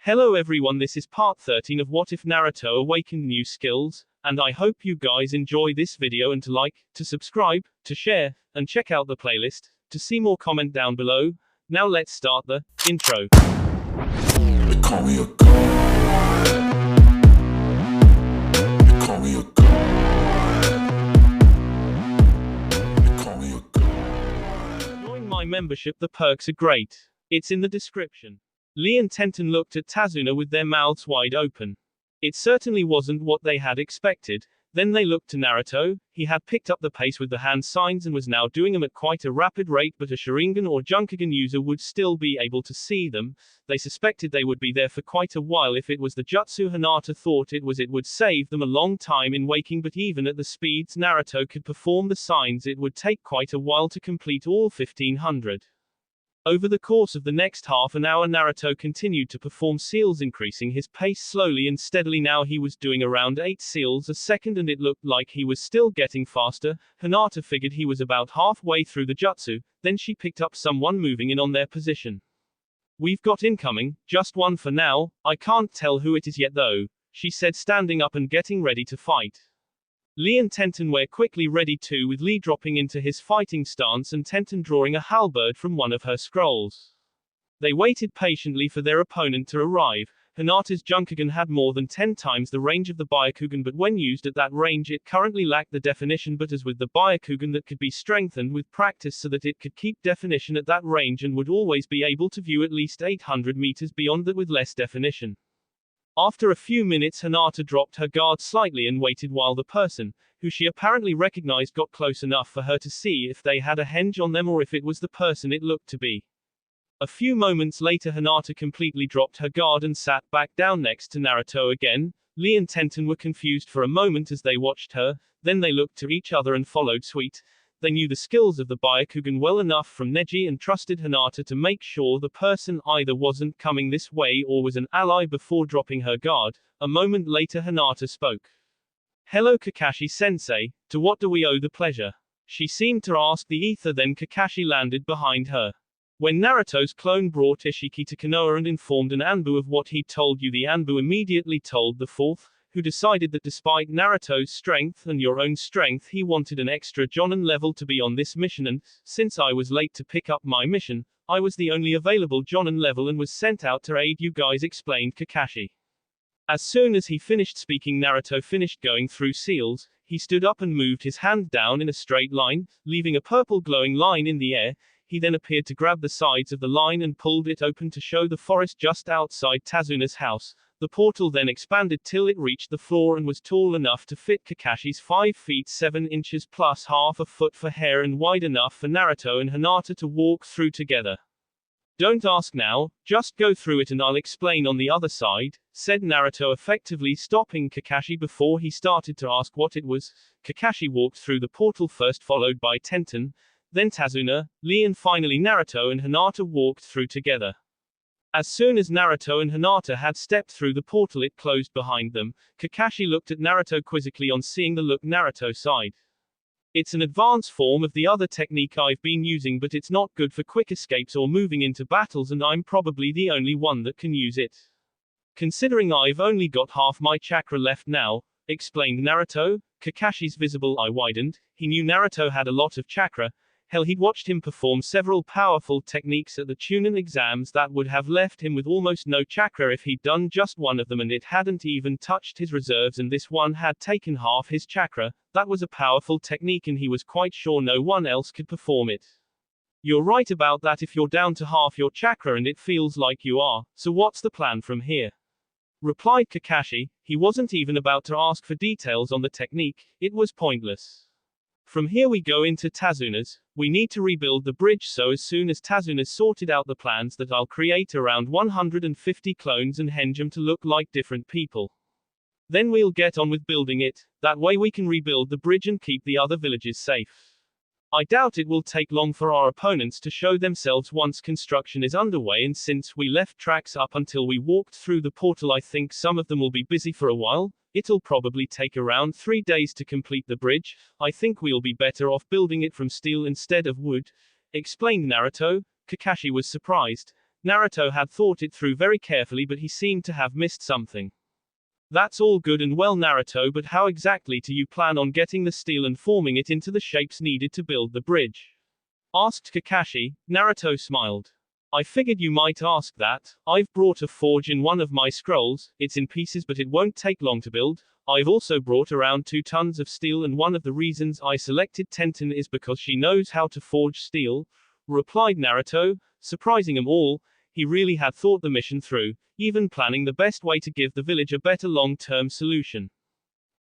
Hello everyone, this is part 13 of What If Naruto Awakened New Skills, and I hope you guys enjoy this video and to like, to subscribe, to share, and check out the playlist, to see more comment down below. Now let's start the intro. They call me a god. They call me a god. They call me a god. Join my membership, the perks are great. It's in the description. Lee and Tenten looked at Tazuna with their mouths wide open. It certainly wasn't what they had expected. Then they looked to Naruto. He had picked up the pace with the hand signs and was now doing them at quite a rapid rate, but a Sharingan or Junkagen user would still be able to see them. They suspected they would be there for quite a while. If it was the jutsu Hinata thought it would save them a long time in waking, but even at the speeds Naruto could perform the signs, it would take quite a while to complete all 1500. Over the course of the next half an hour, Naruto continued to perform seals, increasing his pace slowly and steadily. Now he was doing around 8 seals a second, and it looked like he was still getting faster. Hinata figured he was about halfway through the jutsu, then she picked up someone moving in on their position. "We've got incoming, just one for now, I can't tell who it is yet though," she said, standing up and getting ready to fight. Lee and Tenten were quickly ready too, with Lee dropping into his fighting stance and Tenten drawing a halberd from one of her scrolls. They waited patiently for their opponent to arrive. Hinata's Junkagen had more than 10 times the range of the Byakugan, but when used at that range it currently lacked the definition, but as with the Byakugan, that could be strengthened with practice so that it could keep definition at that range and would always be able to view at least 800 meters beyond that with less definition. After a few minutes, Hinata dropped her guard slightly and waited while the person, who she apparently recognized, got close enough for her to see if they had a henge on them or if it was the person it looked to be. A few moments later, Hinata completely dropped her guard and sat back down next to Naruto again. Lee and Tenten were confused for a moment as they watched her, then they looked to each other and followed suit. They knew the skills of the Byakugan well enough from Neji and trusted Hinata to make sure the person either wasn't coming this way or was an ally before dropping her guard. A moment later, Hinata spoke. "Hello Kakashi-sensei, to what do we owe the pleasure?" she seemed to ask the ether. Then Kakashi landed behind her. When Naruto's clone brought Ishiki to Konoha and informed an Anbu of what he'd told you, the Anbu immediately told the fourth, who decided that despite Naruto's strength and your own strength, he wanted an extra Jonin level to be on this mission, and, since I was late to pick up my mission, I was the only available Jonin level and was sent out to aid you guys, explained Kakashi. As soon as he finished speaking, Naruto finished going through seals. He stood up and moved his hand down in a straight line, leaving a purple glowing line in the air. He then appeared to grab the sides of the line and pulled it open to show the forest just outside Tazuna's house. The portal then expanded till it reached the floor and was tall enough to fit Kakashi's 5 feet 7 inches plus half a foot for hair, and wide enough for Naruto and Hinata to walk through together. "Don't ask now, just go through it and I'll explain on the other side," said Naruto, effectively stopping Kakashi before he started to ask what it was. Kakashi walked through the portal first, followed by Tenten, then Tazuna, Lee, and finally Naruto and Hinata walked through together. As soon as Naruto and Hinata had stepped through the portal, it closed behind them. Kakashi looked at Naruto quizzically on seeing the look Naruto sighed. "It's an advanced form of the other technique I've been using, but it's not good for quick escapes or moving into battles, and I'm probably the only one that can use it. Considering I've only got half my chakra left now," explained Naruto. Kakashi's visible eye widened. He knew Naruto had a lot of chakra. Hell, he'd watched him perform several powerful techniques at the Chunin exams that would have left him with almost no chakra if he'd done just one of them, and it hadn't even touched his reserves, and this one had taken half his chakra. That was a powerful technique and he was quite sure no one else could perform it. "You're right about that if you're down to half your chakra, and it feels like you are, so what's the plan from here?" replied Kakashi. He wasn't even about to ask for details on the technique, it was pointless. "From here we go into Tazuna's. We need to rebuild the bridge, so as soon as Tazuna's sorted out the plans, that I'll create around 150 clones and henge them to look like different people. Then we'll get on with building it. That way we can rebuild the bridge and keep the other villages safe. I doubt it will take long for our opponents to show themselves once construction is underway, and since we left tracks up until we walked through the portal, I think some of them will be busy for a while. It'll probably take around 3 days to complete the bridge. I think we'll be better off building it from steel instead of wood," explained Naruto. Kakashi was surprised. Naruto had thought it through very carefully, but he seemed to have missed something. That's all good and well, Naruto, but how exactly do you plan on getting the steel and forming it into the shapes needed to build the bridge? Asked Kakashi. Naruto smiled. I figured you might ask that. I've brought a forge in one of my scrolls. It's in pieces, but it won't take long to build. I've also brought around 2 tons of steel, and one of the reasons I selected Tenten is because she knows how to forge steel, replied Naruto, surprising them all. He really had thought the mission through, even planning the best way to give the village a better long-term solution.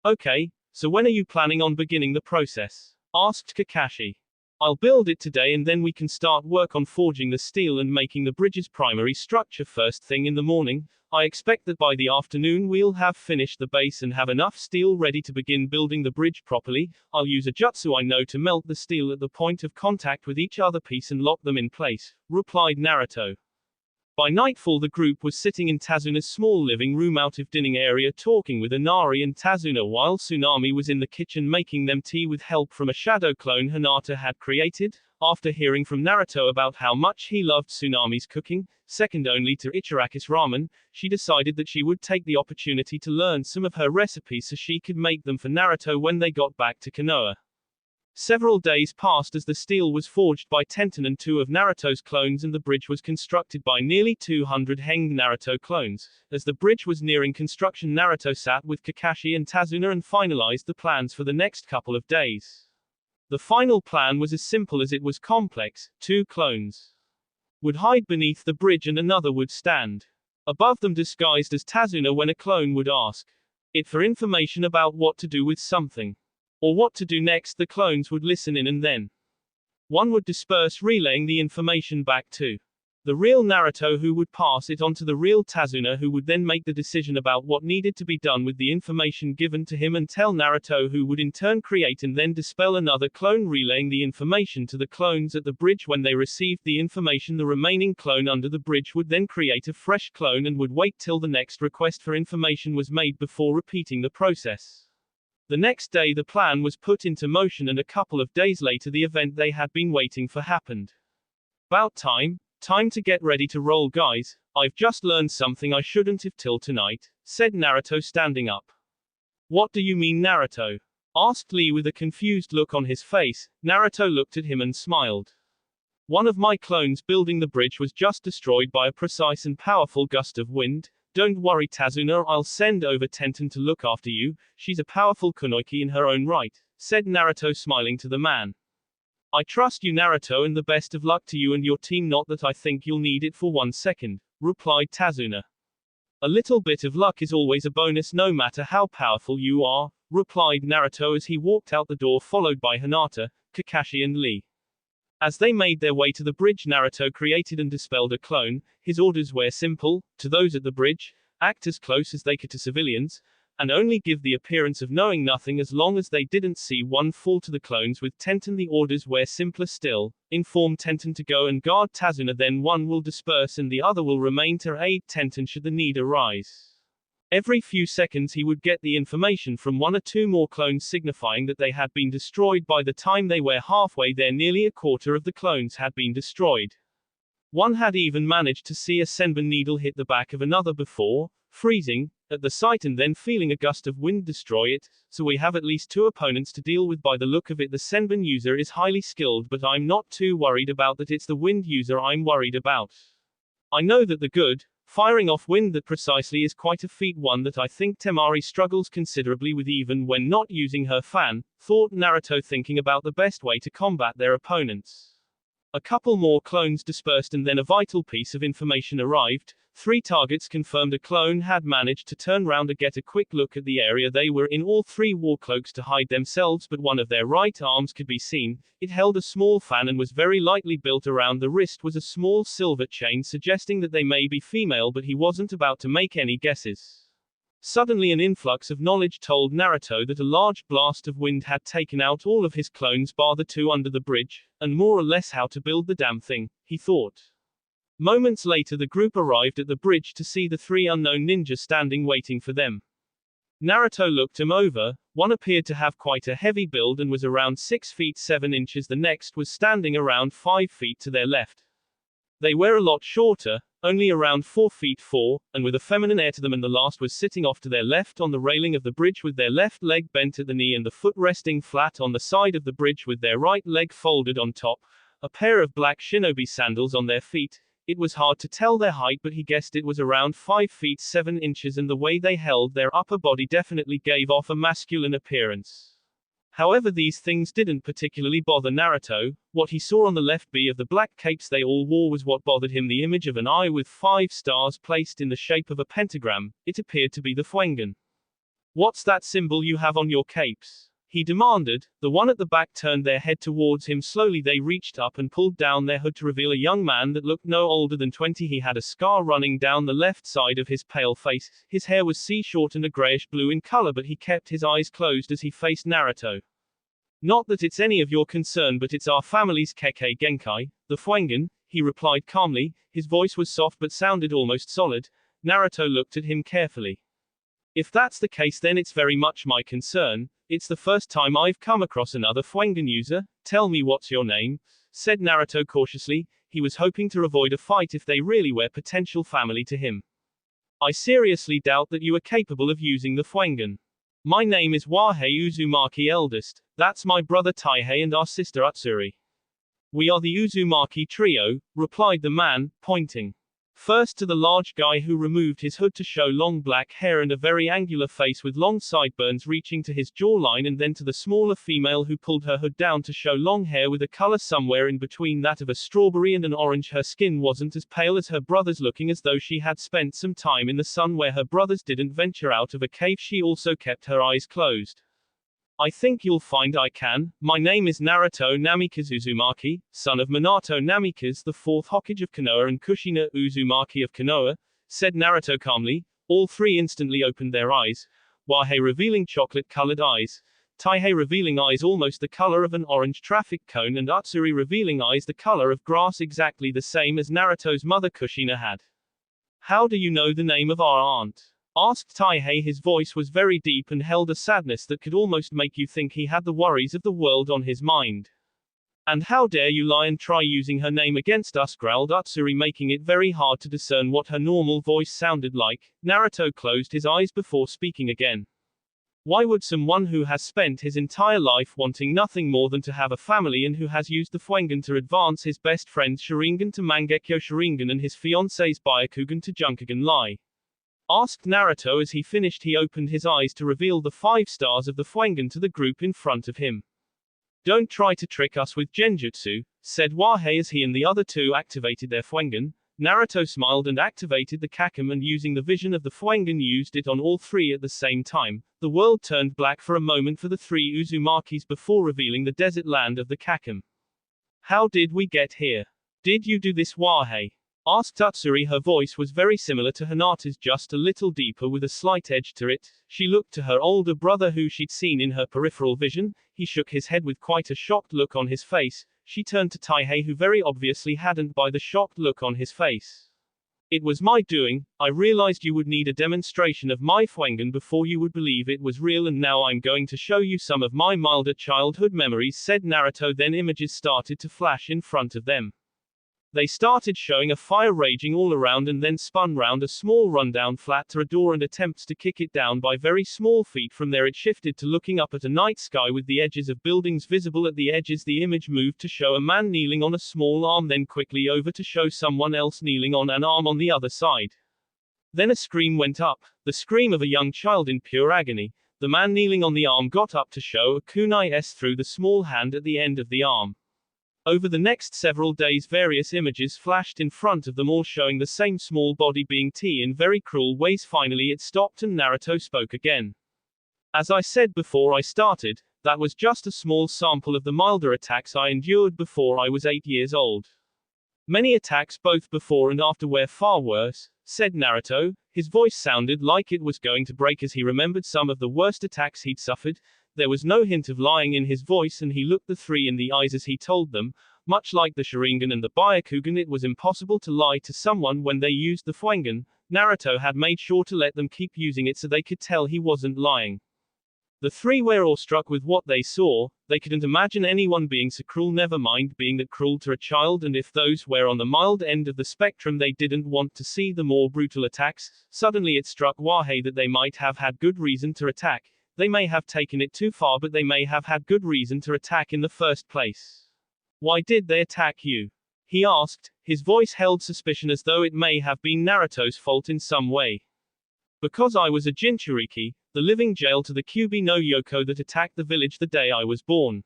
Okay, so when are you planning on beginning the process? Asked Kakashi. I'll build it today and then we can start work on forging the steel and making the bridge's primary structure first thing in the morning. I expect that by the afternoon we'll have finished the base and have enough steel ready to begin building the bridge properly. I'll use a jutsu I know to melt the steel at the point of contact with each other piece and lock them in place, replied Naruto. By nightfall the group was sitting in Tazuna's small living room out of dining area talking with Inari and Tazuna while Tsunami was in the kitchen making them tea with help from a shadow clone Hinata had created. After hearing from Naruto about how much he loved Tsunami's cooking, second only to Ichiraki's ramen, she decided that she would take the opportunity to learn some of her recipes so she could make them for Naruto when they got back to Konoha. Several days passed as the steel was forged by Tenten and 2 of Naruto's clones and the bridge was constructed by nearly 200 hanged Naruto clones. As the bridge was nearing construction, Naruto sat with Kakashi and Tazuna and finalized the plans for the next couple of days. The final plan was as simple as it was complex. 2 clones would hide beneath the bridge and another would stand above them disguised as Tazuna when a clone would ask it for information about what to do with something or what to do next. The clones would listen in and then one would disperse, relaying the information back to the real Naruto, who would pass it on to the real Tazuna, who would then make the decision about what needed to be done with the information given to him and tell Naruto, who would in turn create and then dispel another clone, relaying the information to the clones at the bridge. When they received the information, the remaining clone under the bridge would then create a fresh clone and would wait till the next request for information was made before repeating the process. The next day the plan was put into motion and a couple of days later the event they had been waiting for happened. About time to get ready to roll, guys. I've just learned something I shouldn't have till tonight, said Naruto standing up. What do you mean, Naruto? Asked Lee with a confused look on his face. Naruto looked at him and smiled. One of my clones building the bridge was just destroyed by a precise and powerful gust of wind. Don't worry, Tazuna, I'll send over Tenten to look after you. She's a powerful kunoichi in her own right, said Naruto, smiling to the man. I trust you, Naruto, and the best of luck to you and your team. Not that I think you'll need it for 1 second, replied Tazuna. A little bit of luck is always a bonus no matter how powerful you are, replied Naruto as he walked out the door followed by Hinata, Kakashi and Lee. As they made their way to the bridge, Naruto created and dispelled a clone. His orders were simple: to those at the bridge, act as close as they could to civilians, and only give the appearance of knowing nothing as long as they didn't see one fall. To the clones with Tenten, the orders were simpler still: inform Tenten to go and guard Tazuna, then one will disperse and the other will remain to aid Tenten should the need arise. Every few seconds he would get the information from 1 or 2 more clones signifying that they had been destroyed. By the time they were halfway there, nearly a quarter of the clones had been destroyed. One had even managed to see a senbon needle hit the back of another before freezing at the sight and then feeling a gust of wind destroy it. So we have at least 2 opponents to deal with. By the look of it, the senbon user is highly skilled, but I'm not too worried about that. It's the wind user I'm worried about. I know that the good firing off wind that precisely is quite a feat, one that I think Temari struggles considerably with even when not using her fan, thought Naruto, thinking about the best way to combat their opponents. A couple more clones dispersed and then a vital piece of information arrived. 3 targets confirmed a clone had managed to turn round to get a quick look at the area they were in. All 3 wore cloaks to hide themselves, but one of their right arms could be seen. It held a small fan and was very lightly built. Around the wrist was a small silver chain, suggesting that they may be female, but he wasn't about to make any guesses. Suddenly an influx of knowledge told Naruto that a large blast of wind had taken out all of his clones bar the 2 under the bridge, and more or less how to build the damn thing, he thought. Moments later the group arrived at the bridge to see the 3 unknown ninjas standing waiting for them. Naruto looked them over. One appeared to have quite a heavy build and was around 6 feet 7 inches. The next was standing around 5 feet to their left. They were a lot shorter, only around 4 feet 4, and with a feminine air to them, and the last was sitting off to their left on the railing of the bridge with their left leg bent at the knee and the foot resting flat on the side of the bridge with their right leg folded on top, a pair of black shinobi sandals on their feet. It was hard to tell their height, but he guessed it was around 5 feet 7 inches, and the way they held their upper body definitely gave off a masculine appearance. However, these things didn't particularly bother Naruto. What he saw on the left of the black capes they all wore was what bothered him: the image of an eye with 5 stars placed in the shape of a pentagram. It appeared to be the Fuengen. "What's that symbol you have on your capes?" he demanded. The one at the back turned their head towards him slowly. They reached up and pulled down their hood to reveal a young man that looked no older than 20. He had a scar running down the left side of his pale face. His hair was sea-short and a grayish-blue in color, but he kept his eyes closed as he faced Naruto. "Not that it's any of your concern, but it's our family's Kekkei Genkai, the Fuengen," he replied calmly. His voice was soft but sounded almost solid. Naruto looked at him carefully. "If that's the case, then it's very much my concern. It's the first time I've come across another Fuengen user. Tell me, what's your name?" said Naruto cautiously. He was hoping to avoid a fight if they really were potential family to him. "I seriously doubt that you are capable of using the Fuengen. My name is Wahei Uzumaki eldest. That's my brother Taihei and our sister Utsuri. We are the Uzumaki trio," replied the man, pointing first to the large guy who removed his hood to show long black hair and a very angular face with long sideburns reaching to his jawline, and then to the smaller female who pulled her hood down to show long hair with a color somewhere in between that of a strawberry and an orange. Her skin wasn't as pale as her brother's, looking as though she had spent some time in the sun where her brothers didn't venture out of a cave. She also kept her eyes closed. "I think you'll find I can. My name is Naruto Namikaze Uzumaki, son of Minato Namikaze, the 4th Hokage of Konoha, and Kushina Uzumaki of Konoha," said Naruto calmly. All three instantly opened their eyes. Wahei revealing chocolate-colored eyes, Taihei revealing eyes almost the color of an orange traffic cone, and Utsuri revealing eyes the color of grass, exactly the same as Naruto's mother Kushina had. "How do you know the name of our aunt?" asked Taihei. His voice was very deep and held a sadness that could almost make you think he had the worries of the world on his mind. "And how dare you lie and try using her name against us?" growled Utsuri, making it very hard to discern what her normal voice sounded like. Naruto closed his eyes before speaking again. Why would someone who has spent his entire life wanting nothing more than to have a family, and who has used the Fuengen to advance his best friend's Sharingan to Mangekyo Sharingan and his fiance's Byakugan to Junkagen, lie? asked Naruto. As he finished, he opened his eyes to reveal the 5 stars of the Fuengen to the group in front of him. "Don't try to trick us with genjutsu," said Wahei as he and the other two activated their Fuengen. Naruto smiled and activated the Kakem, and using the vision of the Fuengen used it on all three at the same time. The world turned black for a moment for the 3 Uzumakis before revealing the desert land of the Kakem. "How did we get here? Did you do this, Wahei?" asked Utsuri. Her voice was very similar to Hinata's, just a little deeper with a slight edge to it. She looked to her older brother, who she'd seen in her peripheral vision. He shook his head with quite a shocked look on his face. She turned to Taihei, who very obviously hadn't by the shocked look on his face. "It was my doing. I realized you would need a demonstration of my Fuengen before you would believe it was real, and now I'm going to show you some of my milder childhood memories," said Naruto. Then images started to flash in front of them. They started showing a fire raging all around, and then spun round a small rundown flat to a door and attempts to kick it down by very small feet. From there it shifted to looking up at a night sky with the edges of buildings visible at the edges. The image moved to show a man kneeling on a small arm, then quickly over to show someone else kneeling on an arm on the other side. Then a scream went up, the scream of a young child in pure agony. The man kneeling on the arm got up to show a kunai S through the small hand at the end of the arm. Over the next several days, various images flashed in front of them, all showing the same small body being T in very cruel ways. Finally it stopped and Naruto spoke again. "As I said before I started, that was just a small sample of the milder attacks I endured before I was 8 years old. Many attacks both before and after were far worse," said Naruto. His voice sounded like it was going to break as he remembered some of the worst attacks he'd suffered. There was no hint of lying in his voice, and he looked the 3 in the eyes as he told them. Much like the Sharingan and the Byakugan, it was impossible to lie to someone when they used the Fuengen. Naruto had made sure to let them keep using it so they could tell he wasn't lying. The three were awestruck with what they saw. They couldn't imagine anyone being so cruel, never mind being that cruel to a child, and if those were on the mild end of the spectrum, they didn't want to see the more brutal attacks. Suddenly it struck Wahei that they might have had good reason to attack. They may have taken it too far, but they may have had good reason to attack in the first place. Why did they attack you? He asked, his voice held suspicion as though it may have been Naruto's fault in some way. Because I was a Jinchuriki, the living jail to the Kyuubi no Yoko that attacked the village the day I was born.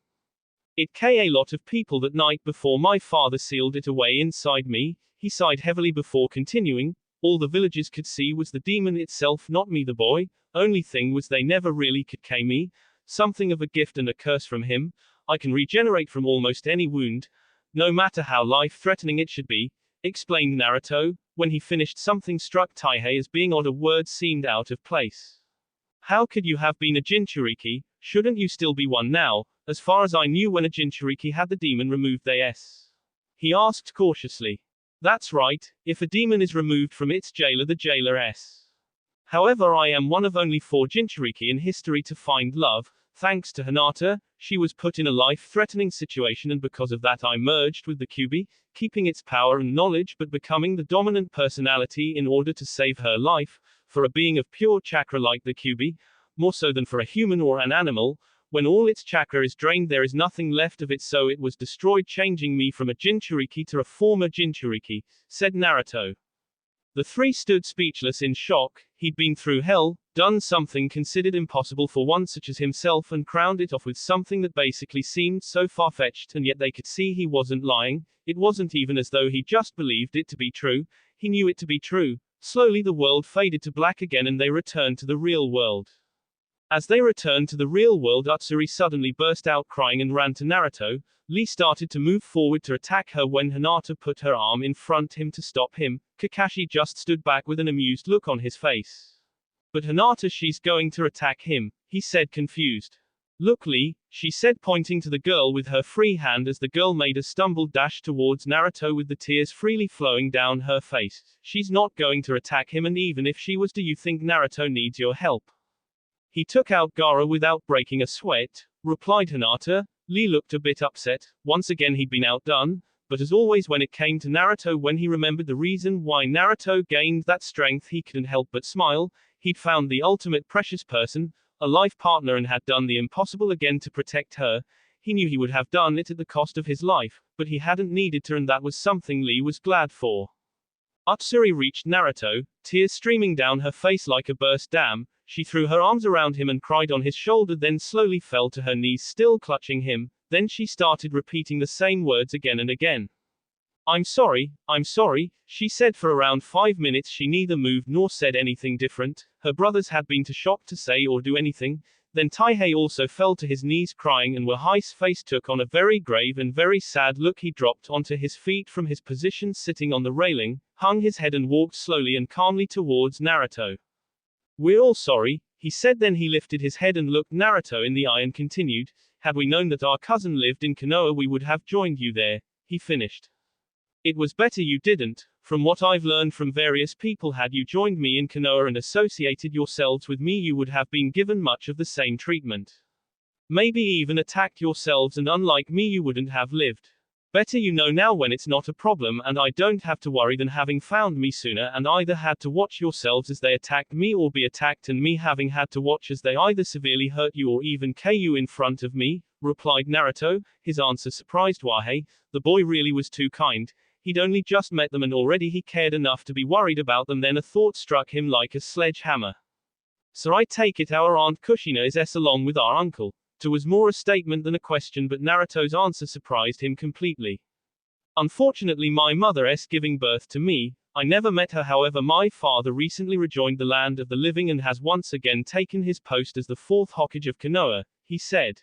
It killed a lot of people that night before my father sealed it away inside me. He sighed heavily before continuing. All the villagers could see was the demon itself, not me the boy. Only thing was they never really could kill me. Something of a gift and a curse from him. I can regenerate from almost any wound, no matter how life-threatening it should be, explained Naruto. When he finished, something struck Taihei as being odd. A word seemed out of place. How could you have been a Jinchuriki? Shouldn't you still be one now? As far as I knew, when a Jinchuriki had the demon removed, he asked cautiously. That's right, if a demon is removed from its jailer, the jailer s. However, I am one of only 4 Jinchuriki in history to find love. Thanks to Hinata, she was put in a life-threatening situation, and because of that I merged with the Kyuubi, keeping its power and knowledge but becoming the dominant personality in order to save her life. For a being of pure chakra like the Kyuubi, more so than for a human or an animal, when all its chakra is drained there is nothing left of it, so it was destroyed, changing me from a Jinchuriki to a former Jinchuriki, said Naruto. The three stood speechless in shock. He'd been through hell, done something considered impossible for one such as himself, and crowned it off with something that basically seemed so far-fetched, and yet they could see he wasn't lying. It wasn't even as though he just believed it to be true. He knew it to be true. Slowly the world faded to black again and they returned to the real world. As they returned to the real world, Utsuri suddenly burst out crying and ran to Naruto. Lee started to move forward to attack her when Hinata put her arm in front of him to stop him. Kakashi just stood back with an amused look on his face. But Hinata, she's going to attack him, he said, confused. Look, Lee, she said, pointing to the girl with her free hand as the girl made a stumbled dash towards Naruto with the tears freely flowing down her face. She's not going to attack him, and even if she was, do you think Naruto needs your help? He took out Gaara without breaking a sweat, replied Hinata. Lee looked a bit upset. Once again he'd been outdone, but as always when it came to Naruto, when he remembered the reason why Naruto gained that strength, he couldn't help but smile. He'd found the ultimate precious person, a life partner, and had done the impossible again to protect her. He knew he would have done it at the cost of his life, but he hadn't needed to, and that was something Lee was glad for. Utsuri reached Naruto, tears streaming down her face like a burst dam. She threw her arms around him and cried on his shoulder, then slowly fell to her knees, still clutching him. Then she started repeating the same words again and again. I'm sorry, she said. For around 5 minutes she neither moved nor said anything different. Her brothers had been too shocked to say or do anything. Then Taihei also fell to his knees crying, and Wahei's face took on a very grave and very sad look. He dropped onto his feet from his position sitting on the railing, hung his head and walked slowly and calmly towards Naruto. We're all sorry, he said. Then he lifted his head and looked Naruto in the eye and continued, had we known that our cousin lived in Konoha we would have joined you there, he finished. It was better you didn't. From what I've learned from various people, had you joined me in Konoha and associated yourselves with me, you would have been given much of the same treatment. Maybe even attacked yourselves, and unlike me you wouldn't have lived. Better you know now when it's not a problem and I don't have to worry than having found me sooner and either had to watch yourselves as they attacked me or be attacked and me having had to watch as they either severely hurt you or even kill you in front of me, replied Naruto. His answer surprised Wahei. The boy really was too kind. He'd only just met them and already he cared enough to be worried about them. Then a thought struck him like a sledgehammer. So I take it our Aunt Kushina is S along with our uncle. It was more a statement than a question, but Naruto's answer surprised him completely. Unfortunately my mother is giving birth to me. I never met her, however my father recently rejoined the land of the living and has once again taken his post as the 4th Hokage of Konoha, he said.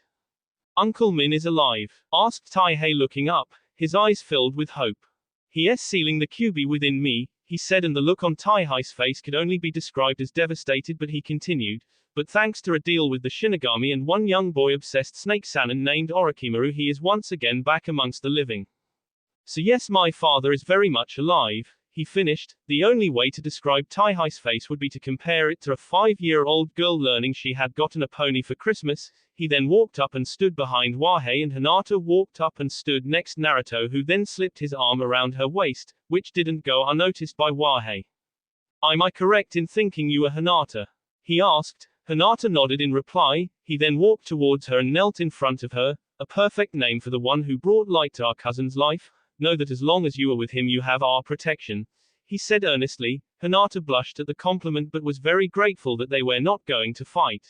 Uncle Min is alive? Asked Taihei looking up, his eyes filled with hope. He is sealing the Kyuubi within me, he said, and the look on Taihei's face could only be described as devastated, but he continued. But thanks to a deal with the Shinigami and one young boy obsessed snake Sanin named Orochimaru, he is once again back amongst the living. So yes, my father is very much alive. he finished. The only way to describe Taihai's face would be to compare it to a 5-year-old girl learning she had gotten a pony for Christmas. He then walked up and stood behind Wahei, and Hinata walked up and stood next Naruto, who then slipped his arm around her waist, which didn't go unnoticed by Wahei. Am I correct in thinking you are Hinata? He asked. Hinata nodded in reply. He then walked towards her and knelt in front of her. A perfect name for the one who brought light to our cousin's life. Know that as long as you are with him you have our protection, he said earnestly. Hinata blushed at the compliment but was very grateful that they were not going to fight.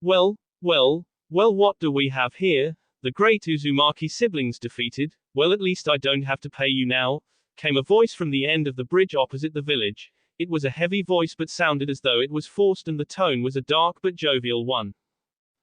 Well, what do we have here? The great Uzumaki siblings defeated. Well, at least I don't have to pay you now, came a voice from the end of the bridge opposite the village. It was a heavy voice but sounded as though it was forced, and the tone was a dark but jovial one.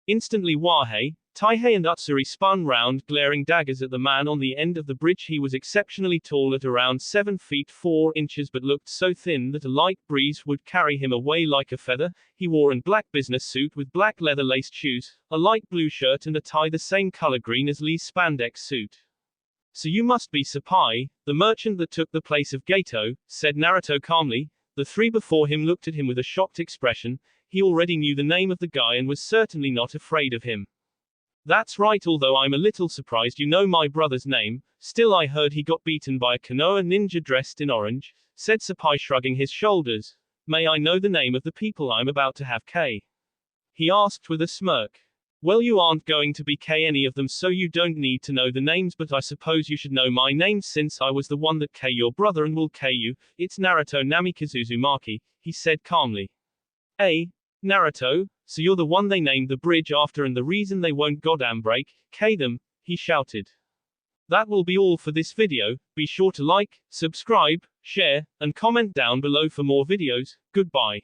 Instantly Wahei, Taihei and Utsuri spun round, glaring daggers at the man on the end of the bridge. He was exceptionally tall, at around 7 feet 4 inches, but looked so thin that a light breeze would carry him away like a feather. He wore a black business suit with black leather-laced shoes, a light blue shirt and a tie the same color green as Lee's spandex suit. So you must be Sapai, the merchant that took the place of Gato, said Naruto calmly. The three before him looked at him with a shocked expression. He already knew the name of the guy and was certainly not afraid of him. That's right, although I'm a little surprised you know my brother's name. Still, I heard he got beaten by a Konoha ninja dressed in orange, said Sapai, shrugging his shoulders. May I know the name of the people I'm about to have K? He asked with a smirk. Well, you aren't going to be K any of them, so you don't need to know the names, but I suppose you should know my name since I was the one that K your brother and will K you. It's Naruto Namikaze Uzumaki, he said calmly. Naruto, so you're the one they named the bridge after and the reason they won't goddamn break, K them, he shouted. That will be all for this video. Be sure to like, subscribe, share, and comment down below for more videos. Goodbye.